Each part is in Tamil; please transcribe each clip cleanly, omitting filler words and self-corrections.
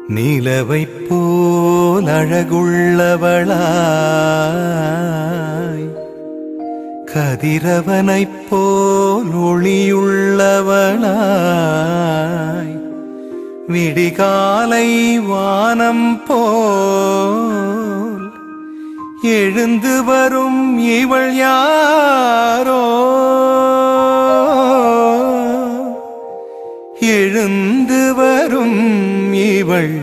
நிலவைப் போல் அழகுள்ளவளாய் கதிரவனைப் போல் ஒளியுள்ளவளாய் விடிகாலை வானம் போல் எழுந்து வரும் இவள் யாரோ எழுந்து வரும் இவள்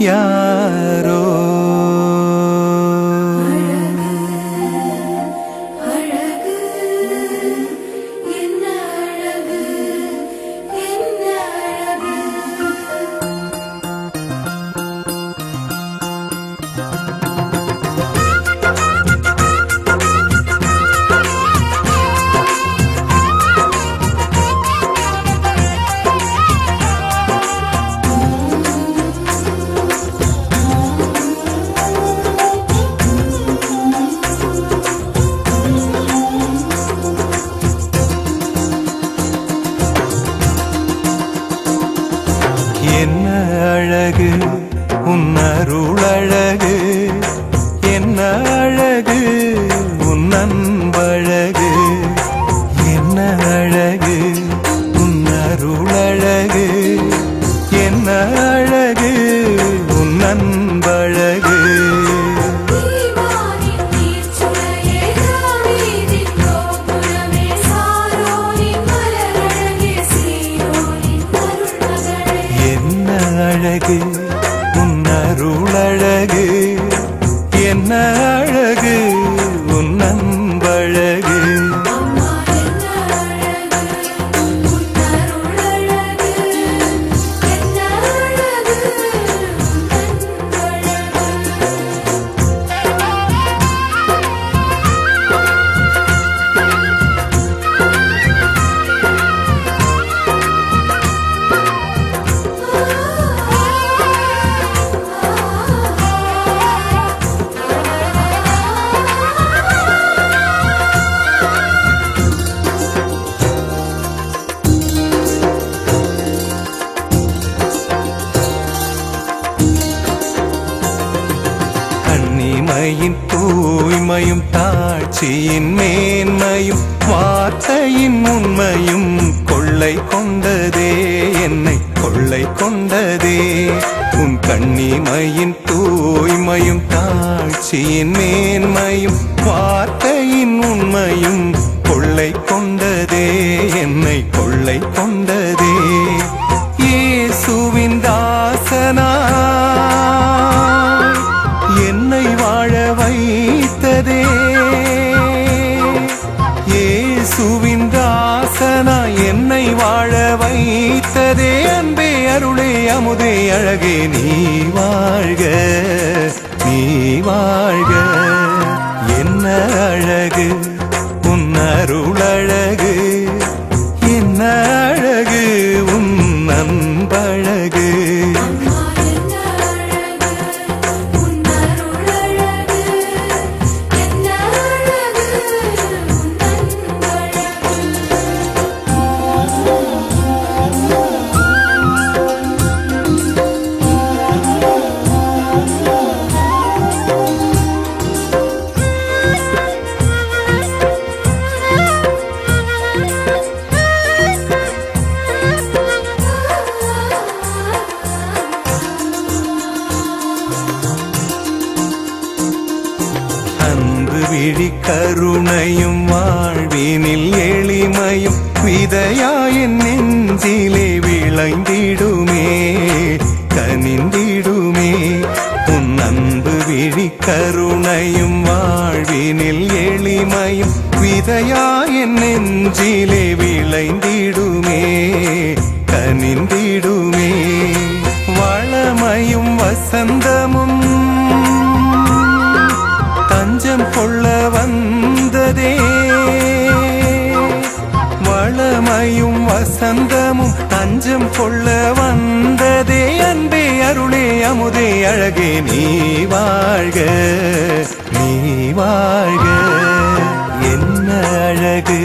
யாரோ என்ன அழகு உன் அருளழகு என்ன அழகு உன் அன்பழகு என்ன அழகு உன் அருளழகு என்ன அழகு உன் அன்பழகு அழகு உன் அருளழகு என்ன அழகு உன் அன்பழகு கண்ணிமையின் தூய்மையும் தாட்சியின் மேன்மையும் வார்த்தையின் உண்மையும் கொள்ளை கொண்டதே என்னை கொள்ளை கொண்டதே உன் கண்ணிமையின் தூய்மையும் தாட்சியின் மேன்மையும் வார்த்தையின் உண்மையும் கொள்ளை கொண்டதே என்னை கொள்ளை கொண்டதே இயேசுவின் தாசனா என்னை வாழ வைத்ததே இயேசுவின் தாசனா என்னை வாழ வைத்ததே அன்பே அருளே அமுதே அழகே நீ வாழ்க நீ வாழ்க என்ன அழகு உன் அருளழகு என்ன அழகு உன் அன்பழகு விழி கருணையும் வாழ்வினில் எளிமையும் விதையாயின் நெஞ்சிலே விளைந்திடுமே கனிந்திடுமே உன் அன்பு விழி கருணையும் வாழ்வினில் எளிமையும் விதையாயின் நெஞ்சிலே விளைந்திடுமே கனிந்திடுமே வளமையும் வசந்தமும் தஞ்சம் கொள்ள வந்ததே வளமையும் வசந்தமும் தஞ்சம் கொள்ள வந்ததே அன்பே அருளே அமுதே அழகே நீ வாழ்க நீ வாழ்க என்ன அழகு